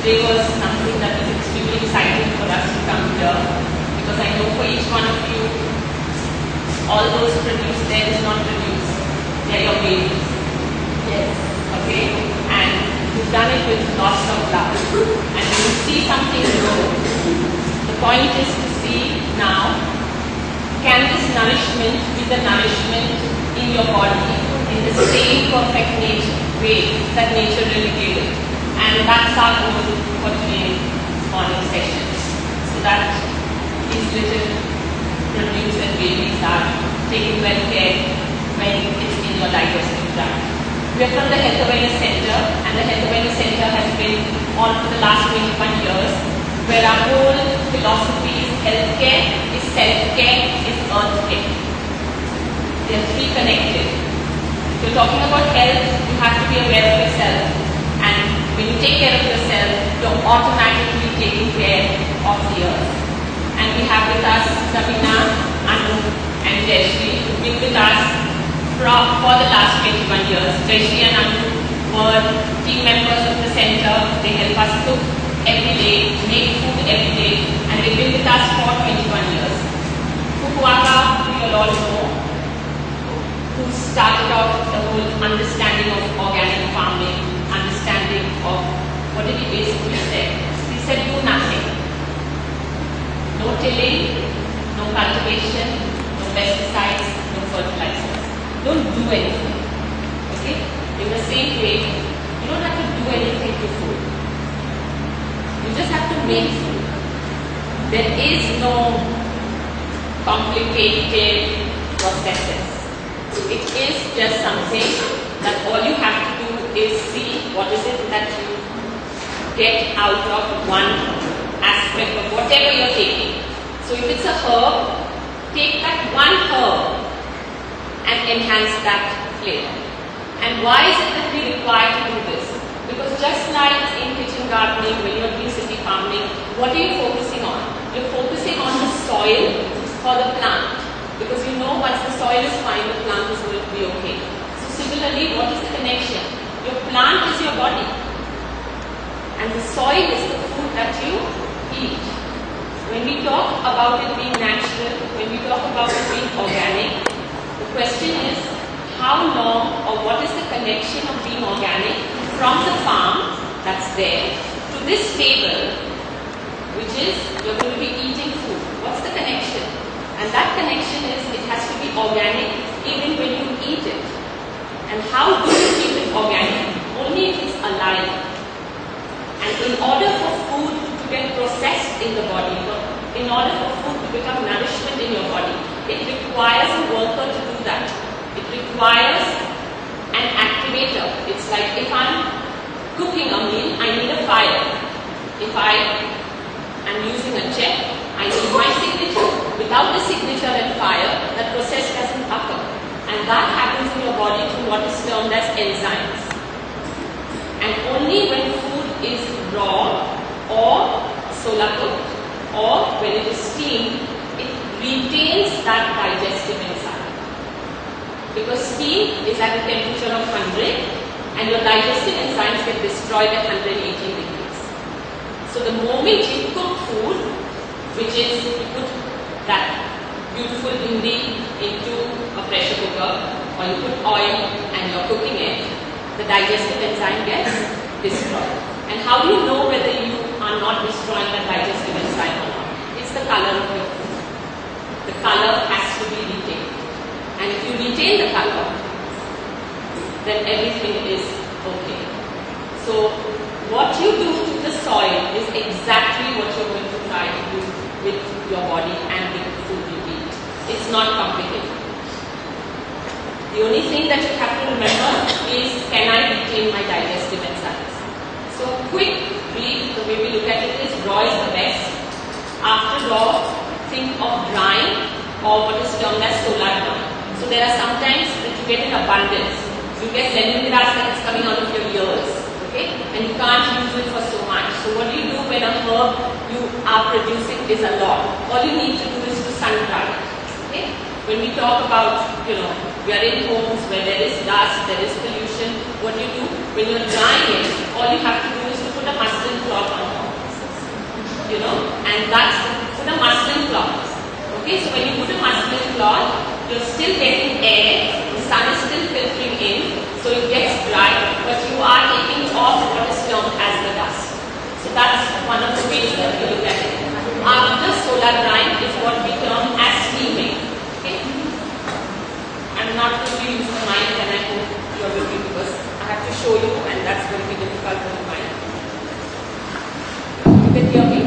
today was something that was extremely exciting for us to come here, because I know for each one of you, all those produced there is not produced. They are your babies. Yes. Okay? And you've done it with lots of love. And when you see something grow, the point is to see now, can this nourishment be the nourishment in your body in the same perfect way that nature really gave it? And that's our goal for today's morning session. So that these little produce and babies are taken well care when it's in your digestive tract. We are from the Health Awareness Center, and the Health Awareness Center has been on for the last 21 years, where our whole philosophy is healthcare, is self-care, is earth-care. They are three connected. If you're talking about health, you have to be aware of yourself. And when you take care of yourself, you're automatically taking care of the earth. And we have with us Sabina, Anu, and Jayashree, who've been with us for the last 21 years. Jayashree and Anu were team members of the center. They help us cook every day, make food every day, and they've been with us for 21 years. Fukuoka, we all know, who started off the whole understanding of organic farming, understanding of what did he basically say? He said, do nothing. No tilling, no cultivation, no pesticides, no fertilizers. Don't do anything. Okay? In the same way, you don't have to do anything to food. You just have to make food. There is no complicated processes. It is just something that all you have to do is see what is it that you get out of one aspect of whatever you're taking. So if it's a herb, take that one herb and enhance that flavor. And why is it that we require to do this? Because just like in kitchen gardening, when you're doing city farming, what are you focusing on? You're focusing on the soil for the plant. Because you know once the soil is fine, the plant is going to be okay. So similarly, what is the connection? Your plant is your body. And the soil is the food that you eat. When we talk about it being natural, when we talk about it being organic, the question is how long or what is the connection of being organic from the farm that's there to this table, which is you're going to be eating food. What's the connection? And that connection is it has to be organic even when you eat it. And how do you keep it organic? Only if it's alive. And in order for food to get processed in the body, in order for food to become nourishment in your body, it requires a worker to do that. It requires an activator. It's like if I'm cooking a meal, I need a fire. If I am using a check, I need my signature. Without the signature and fire, that process doesn't occur. And that happens in your body through what is termed as enzymes. And only when food is raw or solar cooked or when it is steamed, it retains that digestive enzyme. Because steam is at a temperature of 100 and your digestive enzymes get destroyed at 118 degrees. So the moment you cook food, which is you put that beautiful bindi into a pressure cooker or you put oil and you're cooking it, the digestive enzyme gets destroyed. And how do you know whether you are not destroying that digestive enzyme or not? It's the color of your food. The color has to be retained. And if you retain the color, then everything is okay. So what you do to the soil is exactly what you're going to try to do with your body and with the food you eat. It's not complicated. The only thing that you have to remember is, can I retain my digestive enzymes? So quick brief, the way we look at it is raw is the best. After raw, think of drying or what is termed as solar drying. So there are sometimes that you get in abundance. You get lemongrass that is coming out of your ears. Okay? And you can't use it for so much. So what do you do when a herb you are producing is a lot? All you need to do is to sun dry it. Okay? When we talk about, we are in homes where there is dust, there is pollution, what do you do? When you're drying it, all you have to do is to put put a muslin cloth on top. You know, and that's put a muslin cloth. Okay, so when you put a muslin cloth, you're still getting air, the sun is still filtering in, so it gets dry, but you are taking off what is termed as the dust. So that's one of the ways that we look at it. After solar drying is what we term as steaming. Okay, I'm not going to use the mic, and I hope you're looking, because I have to show you, and that's going to be difficult for the mic. You can hear me?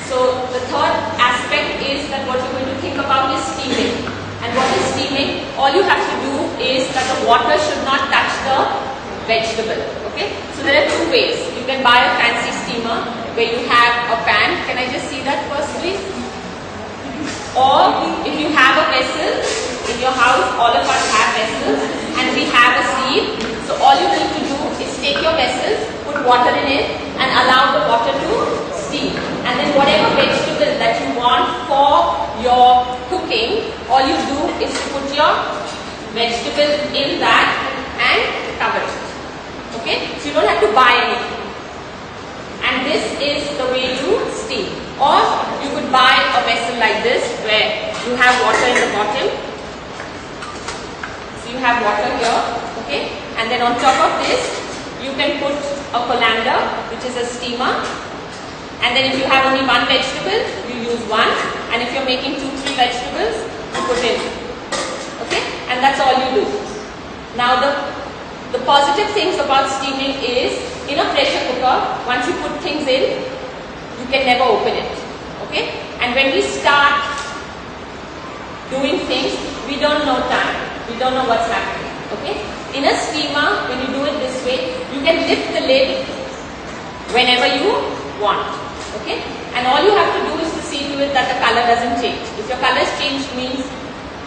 So the third aspect is that what you're going to think about is steaming. And what is steaming? All you have to do is that the water should not touch the vegetable. Okay? So there are two ways. You can buy a fancy steamer where you have a pan. Can I just see that first, please? Or if you have a vessel in your house, all of us have vessels, and we have a sieve. So all you need to do is take your vessel, put water in it, and allow the water to steam. And then whatever vegetable that you want for your cooking, all you do is put your vegetable in that and cover it. Okay? So you don't have to buy anything. And this is the way you steam. Or you could buy a vessel like this where you have water in the bottom. So you have water here. Okay? And then on top of this, you can put a colander, which is a steamer. And then if you have only one vegetable, you use one. And if you're making 2-3 vegetables, you put in. Okay? And that's all you do. Now the positive things about steaming is, in a pressure cooker, once you put things in, you can never open it. Okay? And when we start doing things, we don't know time. We don't know what's happening. Okay? In a steamer, when you do it this way, you can lift the lid whenever you want. Okay? And all you have to do is to see to it that the color doesn't change. If your color has changed, means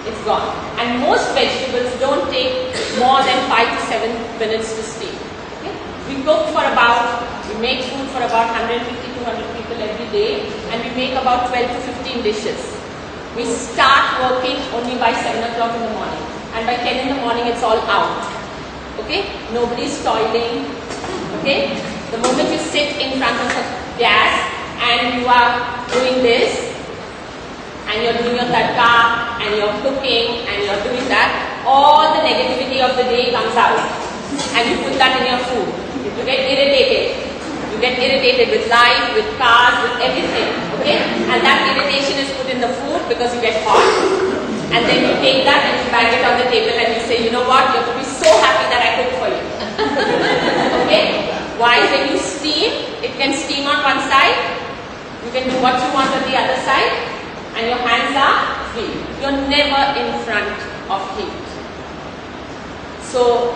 it's gone. And most vegetables don't take more than 5 to 7 minutes to steam. Okay? We make food for about 150, 200 people every day, and we make about 12 to 15 dishes. We start working only by 7 o'clock in the morning, and by 10 in the morning it's all out. Okay? Nobody's toiling. Okay? The moment you sit in front of a gas and you are doing this, and you're doing your tadka, and you're cooking, and you're doing that, all the negativity of the day comes out, and you put that in your food. You get irritated. You get irritated with life, with cars, with everything. Okay? And that irritation is put in the food because you get hot. And then you take that and you bang it on the table and you say, you know what, you have to be so happy that I cooked for you. Okay? Why? When you steam, it can steam on one side. You can do what you want on the other side. And your hands are free. You're never in front of heat. So,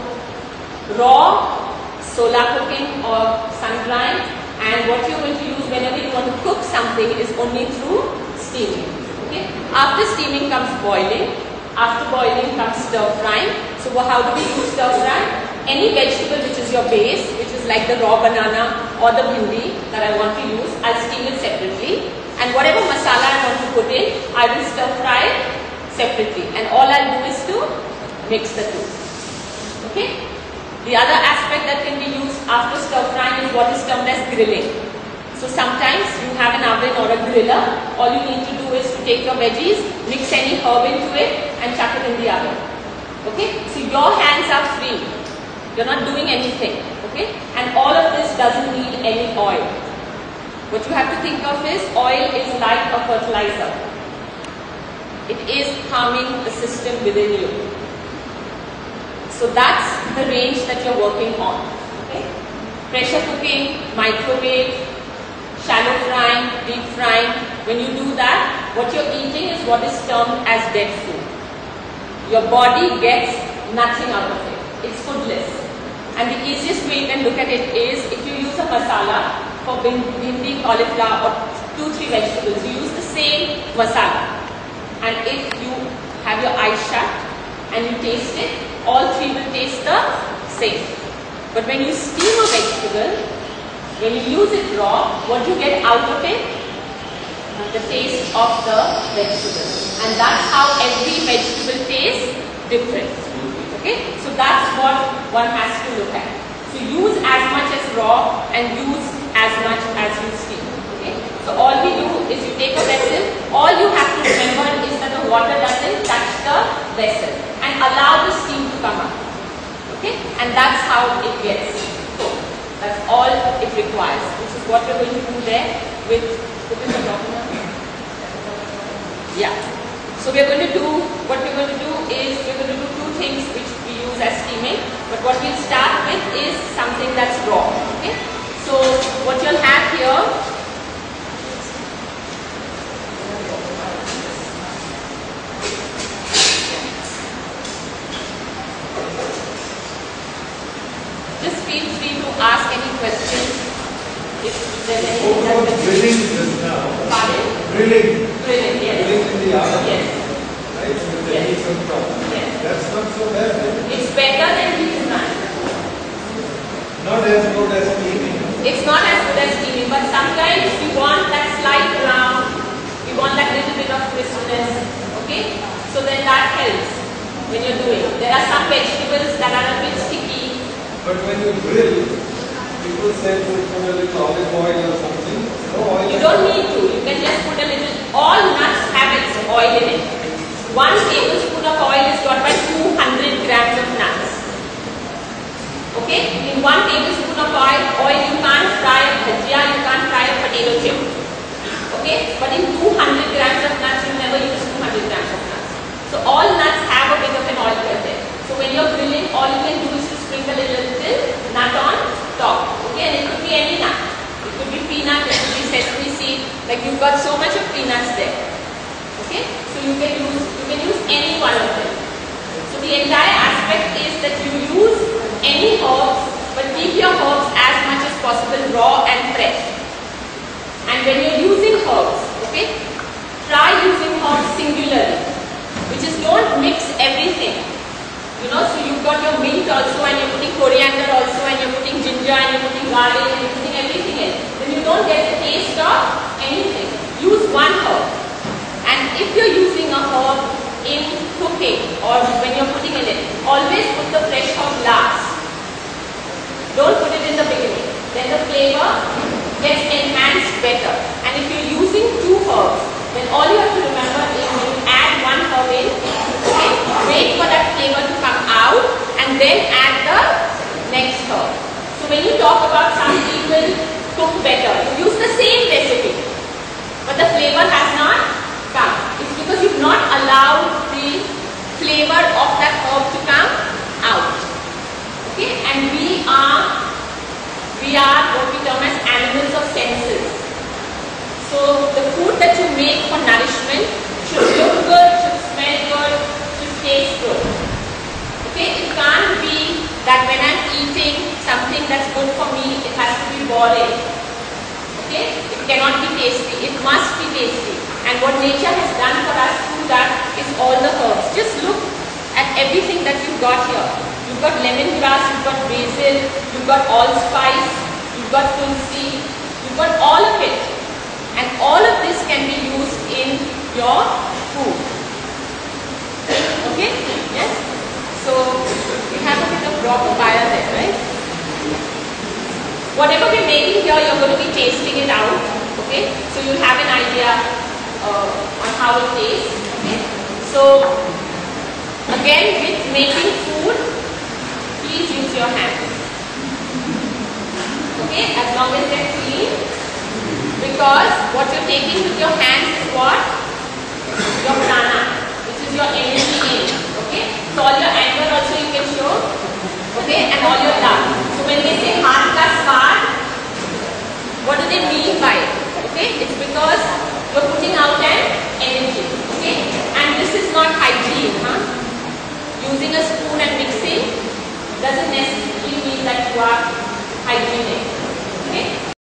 raw, solar cooking or sun drying, and what you're going to use whenever you want to cook something is only through steaming. Okay? After steaming comes boiling. After boiling comes stir frying. So how do we use stir fry? Any vegetable which is your base, which is like the raw banana or the bhindi that I want to use, I'll steam it separately. And whatever masala I want to put in, I will stir fry it separately. And all I'll do is to mix the two. Okay? The other aspect that can be used after stir frying is what is termed as grilling. So sometimes you have an oven or a griller. All you need to do is to take your veggies, mix any herb into it, and chuck it in the oven. Okay? So your hands are free. You're not doing anything. Okay? And all of this doesn't need any oil. What you have to think of is oil is like a fertilizer. It is harming the system within you. So that's the range that you're working on. Okay? Pressure cooking, microwave, shallow frying, deep frying. When you do that, what you're eating is what is termed as dead food. Your body gets nothing out of it. It's foodless. And the easiest way you can look at it is if you use a masala for bhindi, cauliflower or 2-3 vegetables, you use the same masala. And if you have your eyes shut and you taste it, all three will taste the same. But when you steam a vegetable, when you use it raw, what do you get out of it? The taste of the vegetable. And that's how every vegetable tastes different. Okay, so that's what one has to look at. So use as much as raw and use as much as you steam. Okay, so all we do is you take a vessel. All you have to remember is that the water doesn't touch the vessel and allow the steam to come up. Okay, and that's how it gets cooked. That's all it requires. This is what we're going to do there with the document. Yeah. So we're going to do, what we're going to do is, we're going to do two things which we use as steaming. But what we'll start with is something that's raw. Okay. So what you'll have here, just feel free to ask any questions if there's anything that grilling just now. Pardon? Grilling. Grilling, yes. Grilling in the oven. Yes. Right? With the Yes. heat on top. Yes. That's not so bad. It's better than heat naan. Not as good as steaming. It's not as good as steaming, but sometimes you want that slight brown, you want that little bit of crispness, okay? So then that helps when you're doing. There are some vegetables that are a bit sticky. But when you grill, people say to put a little olive oil or something. No oil. You don't need to. You can just put a little. All nuts have its oil in it. 1 tablespoon of oil is got by 200 grams of nuts. Okay? In 1 tablespoon of oil you can't fry a bhajia, you can't fry a potato chip. Okay? But in 200 grams of nuts, you never use 200 grams of nuts. So all nuts have a bit of an oil content. So when you're grilling, all you can do is to sprinkle a little nut on top. Okay? And it could be any nut. It could be peanut, it could be sesame seed. Like you've got so much of peanuts there. Okay? So you can use any one of them. So the entire aspect is that you use any herbs, but keep your herbs as much as possible raw and fresh. And when you're using herbs, okay, try using herbs singularly, which is don't mix everything. You know, so you've got your mint also, and you're putting coriander also, and you're putting ginger, and you're putting garlic, and you're putting everything in. Then you don't get the taste of anything. Use one herb. And if you're using a herb in cooking or when you're putting in it, always put the fresh herb last. Don't put it in the beginning. Then the flavor gets enhanced better. And if you're using 2 herbs, then all you have to remember is when you add 1 herb in, okay, wait for that flavor to come out and then add the next herb. So when you talk about some people cook better, you use the same recipe, but the flavor has not come. It's because you've not allowed the flavor of that herb to come out. Okay, and we are what we term as animals of senses. So the food that you make for nourishment should look good, should smell good, should taste good. Okay, it can't be that when I'm eating something that's good for me, it has to be boring. Okay, it cannot be tasty, it must be tasty. And what nature has done for us through that is all the herbs. Just look at everything that you've got here. You've got lemongrass, you've got basil, you've got allspice, you've got tulsi, you've got all of it. And all of this can be used in your food. Okay? Yes? So, we have a bit of raw papaya there, right? Whatever we're making here, you're going to be tasting it out. Okay? So, you'll have an idea on how it tastes. Okay? So, again, with making food, please use your hands. Okay? As long as they're clean. Because what you're taking with your hands is what? Your prana, which is your energy in. Okay? So all your anger also you can show. Okay? And all your love. So when they say heart ka swaad, what do they mean by it? Okay? It's because you're putting out an energy. Okay? And this is not hygiene. Using a spoon and mixing doesn't necessarily mean that you are